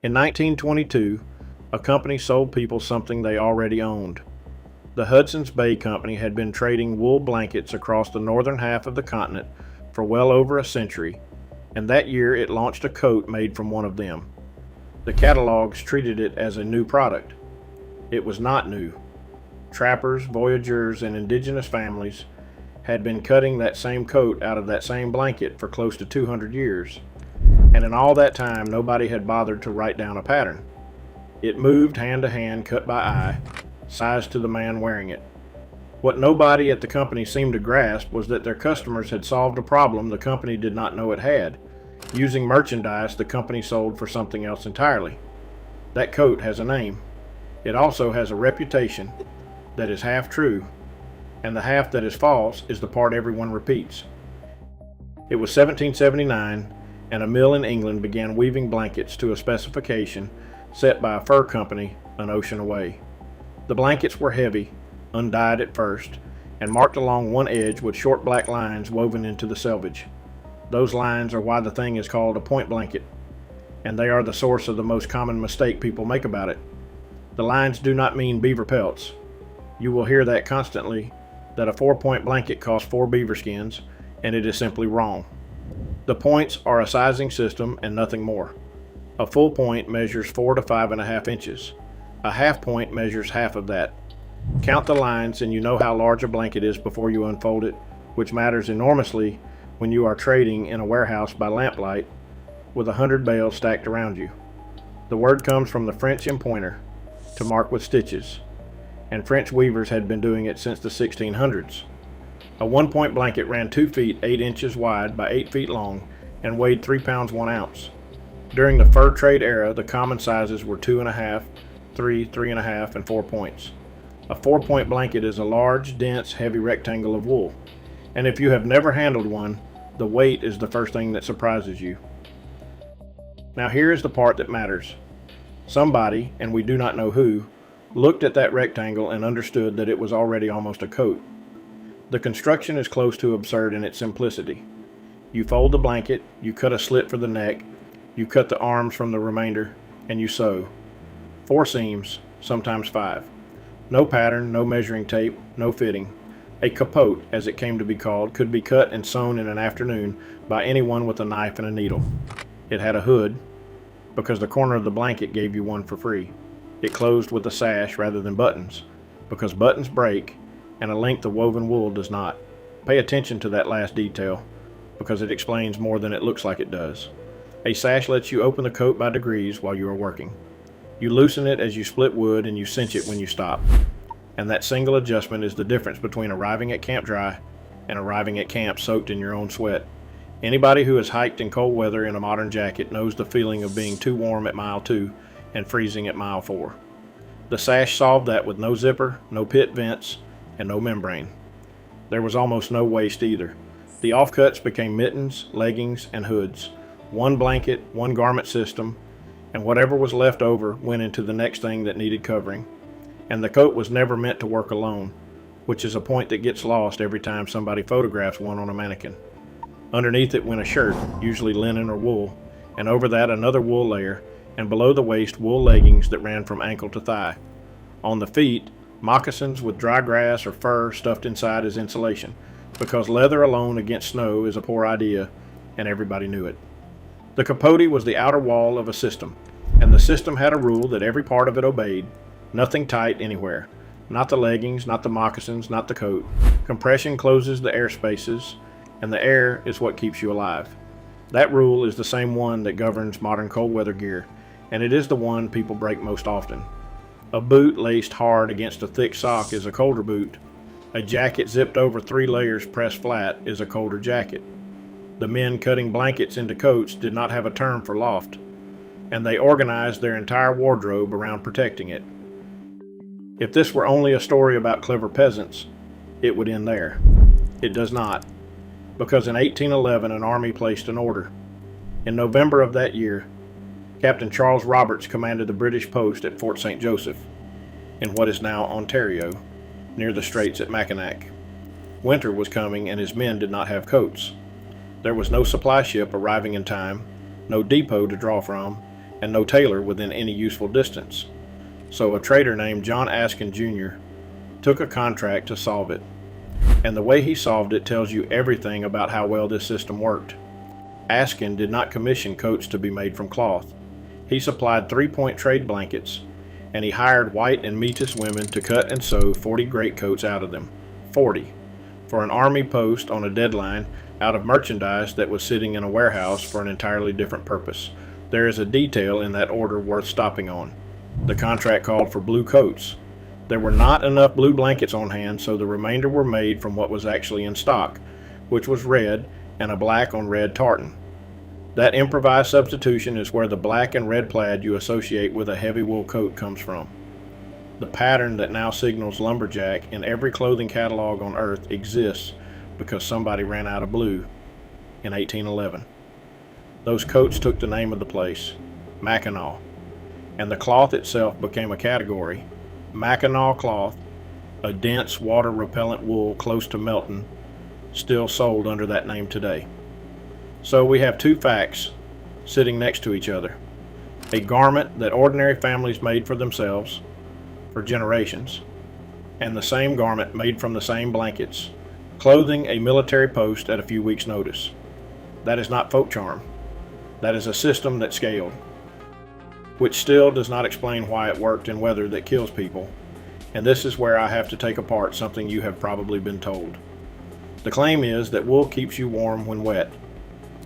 In 1922, a company sold people something they already owned. The Hudson's Bay Company had been trading wool blankets across the northern half of the continent for well over a century, and that year it launched a coat made from one of them. The catalogs treated it as a new product. It was not new. Trappers, voyageurs, and indigenous families had been cutting that same coat out of that same blanket for close to 200 years, and in all that time nobody had bothered to write down a pattern. It moved hand to hand, cut by eye, sized to the man wearing it. What nobody at the company seemed to grasp was that their customers had solved a problem the company did not know it had, using merchandise the company sold for something else entirely. That coat has a name. It also has a reputation that is half true, and the half that is false is the part everyone repeats. It was 1779, and a mill in England began weaving blankets to a specification set by a fur company an ocean away. The blankets were heavy, undyed at first, and marked along one edge with short black lines woven into the selvage. Those lines are why the thing is called a point blanket, and they are the source of the most common mistake people make about it. The lines do not mean beaver pelts. You will hear that constantly, that a 4-point blanket costs 4 beaver skins, and it is simply wrong. The points are a sizing system and nothing more. A full point measures 4 to 5.5 inches. A half point measures half of that. Count the lines and you know how large a blanket is before you unfold it, which matters enormously when you are trading in a warehouse by lamplight with 100 bales stacked around you. The word comes from the French empointer, to mark with stitches, and French weavers had been doing it since the 1600s. A 1-point blanket ran 2 feet 8 inches wide by 8 feet long and weighed 3 pounds 1 ounce. During the fur trade era, the common sizes were 2.5, 3, 3.5, and 4 points. A 4-point blanket is a large, dense, heavy rectangle of wool, and if you have never handled one, the weight is the first thing that surprises you. Now here is the part that matters. Somebody, and we do not know who, looked at that rectangle and understood that it was already almost a coat. The construction is close to absurd in its simplicity. You fold the blanket, you cut a slit for the neck, you cut the arms from the remainder, and you sew. 4 seams, sometimes 5. No pattern, no measuring tape, no fitting. A capote, as it came to be called, could be cut and sewn in an afternoon by anyone with a knife and a needle. It had a hood, because the corner of the blanket gave you one for free. It closed with a sash rather than buttons, because buttons break and a length of woven wool does not. Pay attention to that last detail, because it explains more than it looks like it does. A sash lets you open the coat by degrees while you are working. You loosen it as you split wood and you cinch it when you stop. And that single adjustment is the difference between arriving at camp dry and arriving at camp soaked in your own sweat. Anybody who has hiked in cold weather in a modern jacket knows the feeling of being too warm at mile 2 and freezing at mile 4. The sash solved that with no zipper, no pit vents, and no membrane. There was almost no waste either. The offcuts became mittens, leggings, and hoods. One blanket, one garment system, and whatever was left over went into the next thing that needed covering. And the coat was never meant to work alone, which is a point that gets lost every time somebody photographs one on a mannequin. Underneath it went a shirt, usually linen or wool, and over that another wool layer, and below the waist wool leggings that ran from ankle to thigh. On the feet, moccasins with dry grass or fur stuffed inside as insulation, because leather alone against snow is a poor idea, and everybody knew it. The capote was the outer wall of a system, and the system had a rule that every part of it obeyed. Nothing tight anywhere. Not the leggings, not the moccasins, not the coat. Compression closes the air spaces, and the air is what keeps you alive. That rule is the same one that governs modern cold weather gear, and it is the one people break most often. A boot laced hard against a thick sock is a colder boot. A jacket zipped over 3 layers pressed flat is a colder jacket. The men cutting blankets into coats did not have a term for loft, and they organized their entire wardrobe around protecting it. If this were only a story about clever peasants, it would end there. It does not, because in 1811 an army placed an order. In November of that year, Captain Charles Roberts commanded the British post at Fort St. Joseph, in what is now Ontario, near the straits at Mackinac. Winter was coming and his men did not have coats. There was no supply ship arriving in time, no depot to draw from, and no tailor within any useful distance. So a trader named John Askin Jr. took a contract to solve it. And the way he solved it tells you everything about how well this system worked. Askin did not commission coats to be made from cloth. He supplied 3-point trade blankets, and he hired white and metis women to cut and sew 40 greatcoats out of them. 40. For an army post on a deadline out of merchandise that was sitting in a warehouse for an entirely different purpose. There is a detail in that order worth stopping on. The contract called for blue coats. There were not enough blue blankets on hand, so the remainder were made from what was actually in stock, which was red and a black on red tartan. That improvised substitution is where the black and red plaid you associate with a heavy wool coat comes from. The pattern that now signals lumberjack in every clothing catalog on earth exists because somebody ran out of blue in 1811. Those coats took the name of the place, Mackinaw, and the cloth itself became a category. Mackinaw cloth, a dense water-repellent wool close to melting, still sold under that name today. So we have two facts sitting next to each other. A garment that ordinary families made for themselves for generations, and the same garment made from the same blankets, clothing a military post at a few weeks' notice. That is not folk charm. That is a system that scaled, which still does not explain why it worked in weather that kills people, and this is where I have to take apart something you have probably been told. The claim is that wool keeps you warm when wet.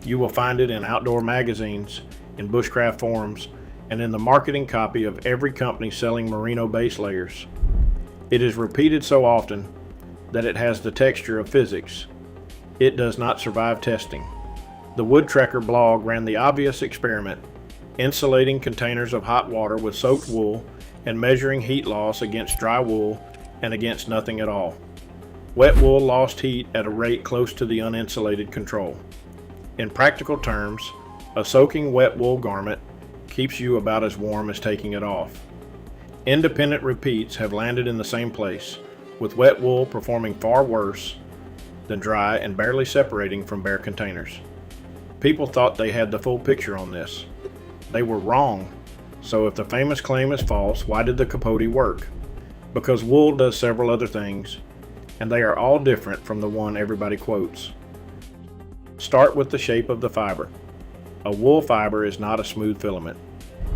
You will find it in outdoor magazines, in bushcraft forums, and in the marketing copy of every company selling merino base layers. It is repeated so often that it has the texture of physics. It does not survive testing. The Woodtrekker blog ran the obvious experiment, insulating containers of hot water with soaked wool and measuring heat loss against dry wool and against nothing at all. Wet wool lost heat at a rate close to the uninsulated control. In practical terms, a soaking wet wool garment keeps you about as warm as taking it off. Independent repeats have landed in the same place, with wet wool performing far worse than dry and barely separating from bare containers. People thought they had the full picture on this. They were wrong. So if the famous claim is false, why did the capote work? Because wool does several other things, and they are all different from the one everybody quotes. Start with the shape of the fiber. A wool fiber is not a smooth filament.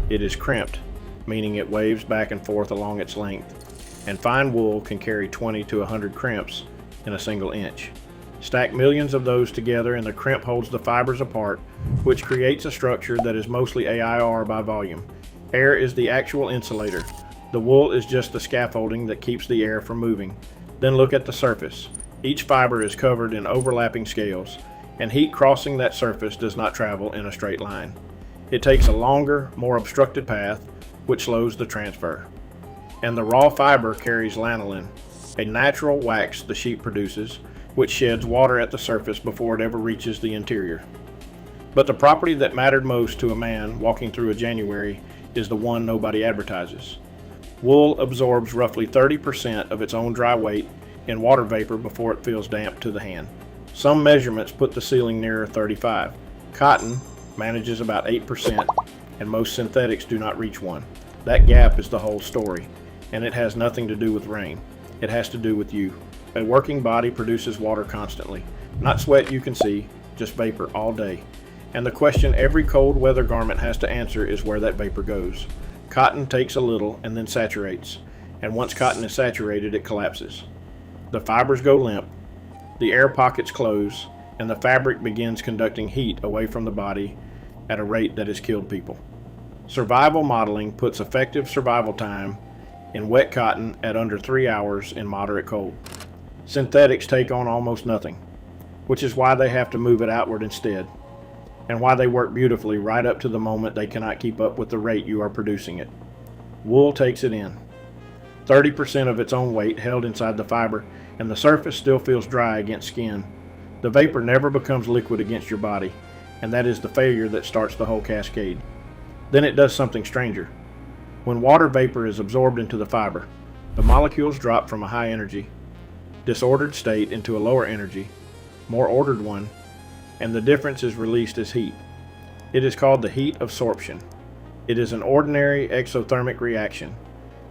It is crimped, meaning it waves back and forth along its length, and fine wool can carry 20 to 100 crimps in a single inch. Stack millions of those together and the crimp holds the fibers apart, which creates a structure that is mostly AIR by volume. Air is the actual insulator. The wool is just the scaffolding that keeps the air from moving. Then look at the surface. Each fiber is covered in overlapping scales, and heat crossing that surface does not travel in a straight line. It takes a longer, more obstructed path, which slows the transfer. And the raw fiber carries lanolin, a natural wax the sheep produces, which sheds water at the surface before it ever reaches the interior. But the property that mattered most to a man walking through a January is the one nobody advertises. Wool absorbs roughly 30% of its own dry weight in water vapor before it feels damp to the hand. Some measurements put the ceiling nearer 35. Cotton manages about 8%, and most synthetics do not reach 1. That gap is the whole story, and it has nothing to do with rain. It has to do with you. A working body produces water constantly. Not sweat you can see, just vapor all day. And the question every cold weather garment has to answer is where that vapor goes. Cotton takes a little and then saturates, and once cotton is saturated, it collapses. The fibers go limp, the air pockets close, and the fabric begins conducting heat away from the body at a rate that has killed people. Survival modeling puts effective survival time in wet cotton at under 3 hours in moderate cold. Synthetics take on almost nothing, which is why they have to move it outward instead, and why they work beautifully right up to the moment they cannot keep up with the rate you are producing it. Wool takes it in. 30% of its own weight held inside the fiber, and the surface still feels dry against skin. The vapor never becomes liquid against your body, and that is the failure that starts the whole cascade. Then it does something stranger. When water vapor is absorbed into the fiber, the molecules drop from a high energy, disordered state into a lower energy, more ordered one, and the difference is released as heat. It is called the heat absorption. It is an ordinary exothermic reaction,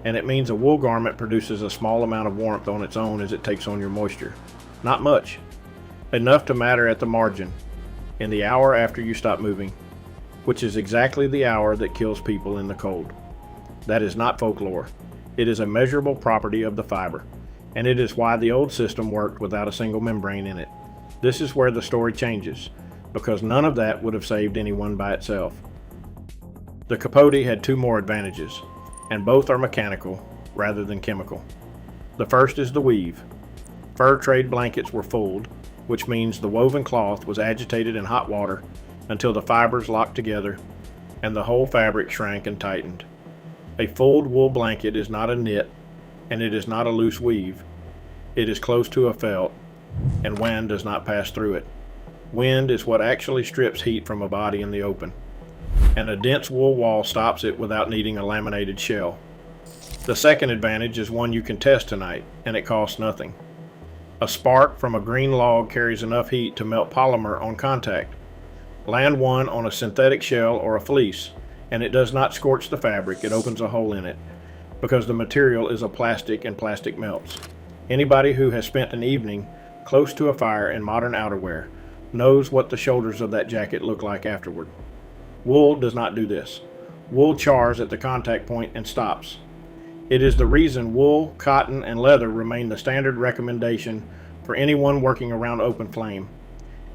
and it means a wool garment produces a small amount of warmth on its own as it takes on your moisture. Not much. Enough to matter at the margin, in the hour after you stop moving, which is exactly the hour that kills people in the cold. That is not folklore. It is a measurable property of the fiber, and it is why the old system worked without a single membrane in it. This is where the story changes, because none of that would have saved anyone by itself. The Capote had two more advantages, and both are mechanical rather than chemical. The first is the weave. Fur trade blankets were fulled, which means the woven cloth was agitated in hot water until the fibers locked together and the whole fabric shrank and tightened. A fulled wool blanket is not a knit, and it is not a loose weave. It is close to a felt, and wind does not pass through it. Wind is what actually strips heat from a body in the open, and a dense wool wall stops it without needing a laminated shell. The second advantage is one you can test tonight, and it costs nothing. A spark from a green log carries enough heat to melt polymer on contact. Land one on a synthetic shell or a fleece, and it does not scorch the fabric, it opens a hole in it, because the material is a plastic and plastic melts. Anybody who has spent an evening close to a fire in modern outerwear knows what the shoulders of that jacket look like afterward. Wool does not do this. Wool chars at the contact point and stops. It is the reason wool, cotton, and leather remain the standard recommendation for anyone working around open flame.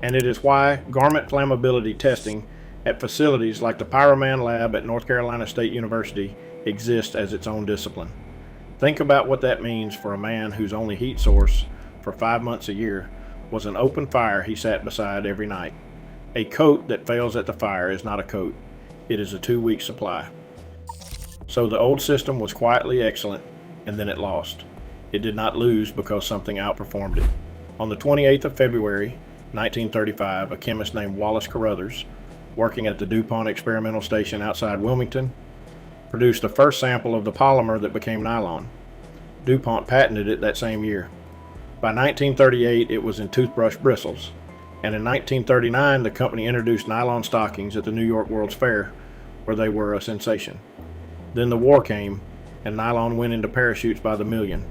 And it is why garment flammability testing at facilities like the Pyroman Lab at North Carolina State University exists as its own discipline. Think about what that means for a man whose only heat source for 5 months a year was an open fire he sat beside every night. A coat that fails at the fire is not a coat. It is a 2-week supply. So the old system was quietly excellent, and then it lost. It did not lose because something outperformed it. On the 28th of February, 1935, a chemist named Wallace Carothers, working at the DuPont experimental station outside Wilmington, produced the first sample of the polymer that became nylon. DuPont patented it that same year. By 1938, it was in toothbrush bristles, and in 1939, the company introduced nylon stockings at the New York World's Fair, where they were a sensation. Then the war came, and nylon went into parachutes by the million.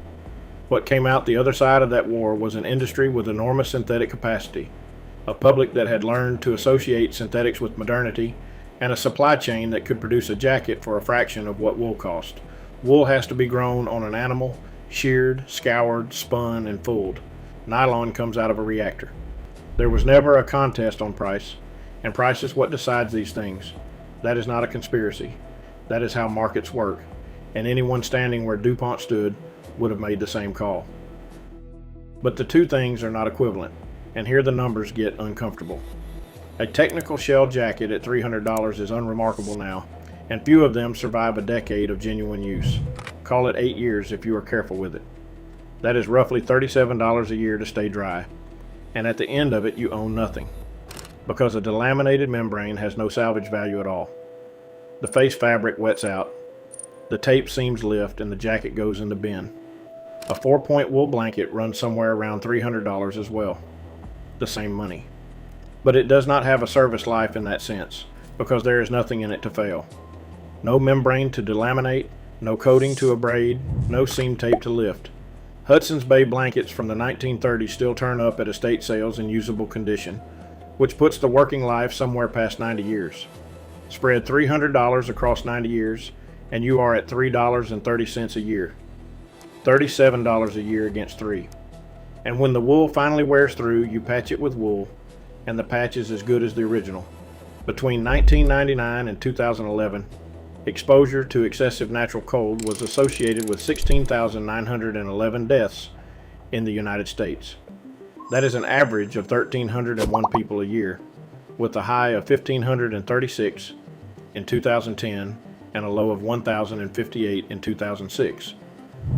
What came out the other side of that war was an industry with enormous synthetic capacity, a public that had learned to associate synthetics with modernity, and a supply chain that could produce a jacket for a fraction of what wool cost. Wool has to be grown on an animal, sheared, scoured, spun, and fulled. Nylon comes out of a reactor. There was never a contest on price, and price is what decides these things. That is not a conspiracy. That is how markets work, and anyone standing where DuPont stood would have made the same call. But the two things are not equivalent, and here the numbers get uncomfortable. A technical shell jacket at $300 is unremarkable now, and few of them survive a decade of genuine use. Call it 8 years if you are careful with it. That is roughly $37 a year to stay dry, and at the end of it you own nothing, because a delaminated membrane has no salvage value at all. The face fabric wets out, the tape seams lift, and the jacket goes in the bin. A 4-point wool blanket runs somewhere around $300 as well. The same money. But it does not have a service life in that sense, because there is nothing in it to fail. No membrane to delaminate, no coating to abrade, no seam tape to lift. Hudson's Bay blankets from the 1930s still turn up at estate sales in usable condition, which puts the working life somewhere past 90 years. Spread $300 across 90 years, and you are at $3.30 a year. $37 a year against $3. And when the wool finally wears through, you patch it with wool, and the patch is as good as the original. Between 1999 and 2011, exposure to excessive natural cold was associated with 16,911 deaths in the United States. That is an average of 1,301 people a year, with a high of 1,536 in 2010 and a low of 1,058 in 2006.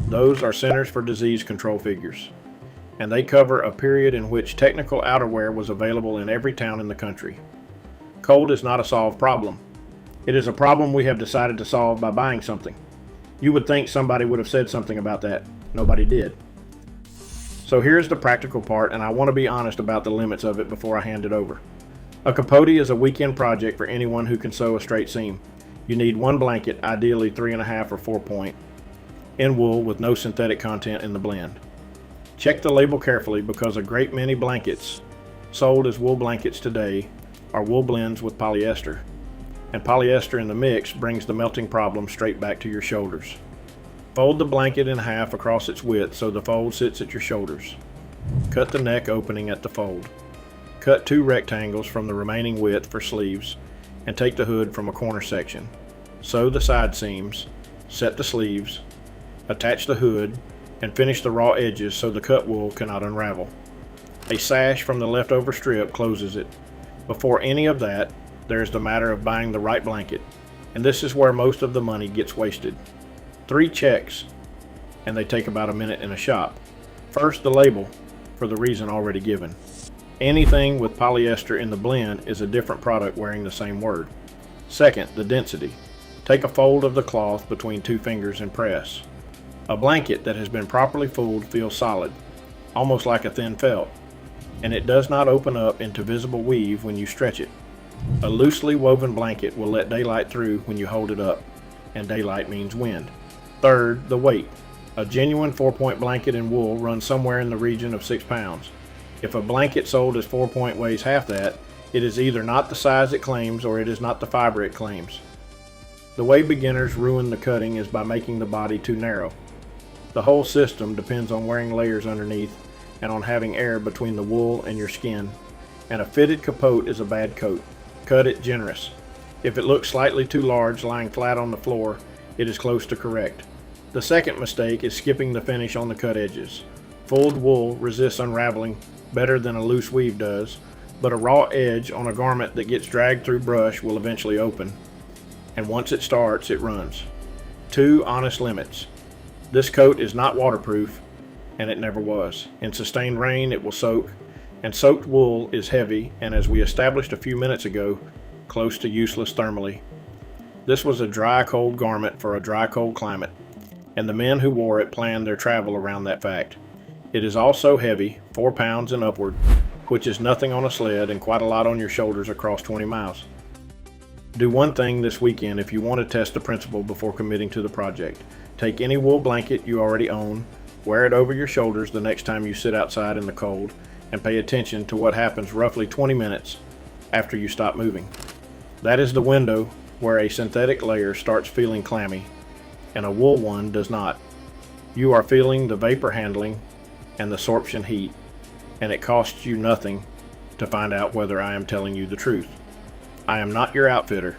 Those are Centers for Disease Control figures, and they cover a period in which technical outerwear was available in every town in the country. Cold is not a solved problem. It is a problem we have decided to solve by buying something. You would think somebody would have said something about that. Nobody did. So here's the practical part, and I want to be honest about the limits of it before I hand it over. A capote is a weekend project for anyone who can sew a straight seam. You need one blanket, ideally 3.5 or 4 point, in wool with no synthetic content in the blend. Check the label carefully because a great many blankets sold as wool blankets today are wool blends with polyester, and polyester in the mix brings the melting problem straight back to your shoulders. Fold the blanket in half across its width so the fold sits at your shoulders. Cut the neck opening at the fold. Cut 2 rectangles from the remaining width for sleeves and take the hood from a corner section. Sew the side seams, set the sleeves, attach the hood, and finish the raw edges so the cut wool cannot unravel. A sash from the leftover strip closes it. Before any of that, there is the matter of buying the right blanket, and this is where most of the money gets wasted. 3 checks, and they take about a minute in a shop. First, the label, for the reason already given. Anything with polyester in the blend is a different product wearing the same word. Second, the density. Take a fold of the cloth between 2 fingers and press. A blanket that has been properly fulled feels solid, almost like a thin felt, and it does not open up into visible weave when you stretch it. A loosely woven blanket will let daylight through when you hold it up, and daylight means wind. Third, the weight. A genuine 4-point blanket in wool runs somewhere in the region of 6 pounds. If a blanket sold as 4-point weighs half that, it is either not the size it claims or it is not the fiber it claims. The way beginners ruin the cutting is by making the body too narrow. The whole system depends on wearing layers underneath and on having air between the wool and your skin, and a fitted capote is a bad coat. Cut it generous. If it looks slightly too large lying flat on the floor, it is close to correct. The second mistake is skipping the finish on the cut edges. Fulled wool resists unraveling better than a loose weave does, but a raw edge on a garment that gets dragged through brush will eventually open, and once it starts, it runs. 2 honest limits. This coat is not waterproof, and it never was. In sustained rain, it will soak, and soaked wool is heavy and, as we established a few minutes ago, close to useless thermally. This was a dry, cold garment for a dry, cold climate, and the men who wore it planned their travel around that fact. It is also heavy, 4 pounds and upward, which is nothing on a sled and quite a lot on your shoulders across 20 miles. Do one thing this weekend if you want to test the principle before committing to the project. Take any wool blanket you already own, wear it over your shoulders the next time you sit outside in the cold, and pay attention to what happens roughly 20 minutes after you stop moving. That is the window where a synthetic layer starts feeling clammy, and a wool one does not. You are feeling the vapor handling and the sorption heat, and it costs you nothing to find out whether I am telling you the truth. I am not your outfitter,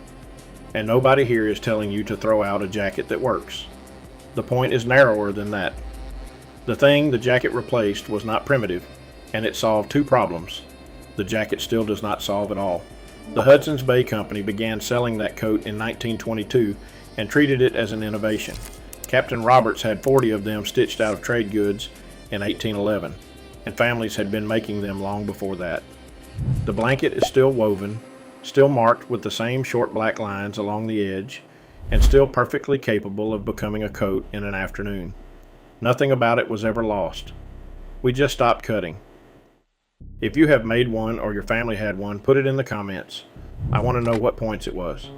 and nobody here is telling you to throw out a jacket that works. The point is narrower than that. The thing the jacket replaced was not primitive, and it solved 2 problems. The jacket still does not solve it all. The Hudson's Bay Company began selling that coat in 1922 and treated it as an innovation. Captain Roberts had 40 of them stitched out of trade goods in 1811, and families had been making them long before that. The blanket is still woven, still marked with the same short black lines along the edge, and still perfectly capable of becoming a coat in an afternoon. Nothing about it was ever lost. We just stopped cutting. If you have made one or your family had one, put it in the comments. I want to know what points it was.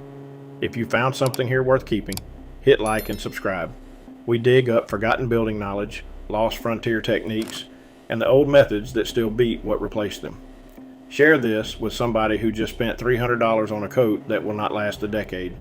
If you found something here worth keeping, hit like and subscribe. We dig up forgotten building knowledge, lost frontier techniques, and the old methods that still beat what replaced them. Share this with somebody who just spent $300 on a coat that will not last a decade.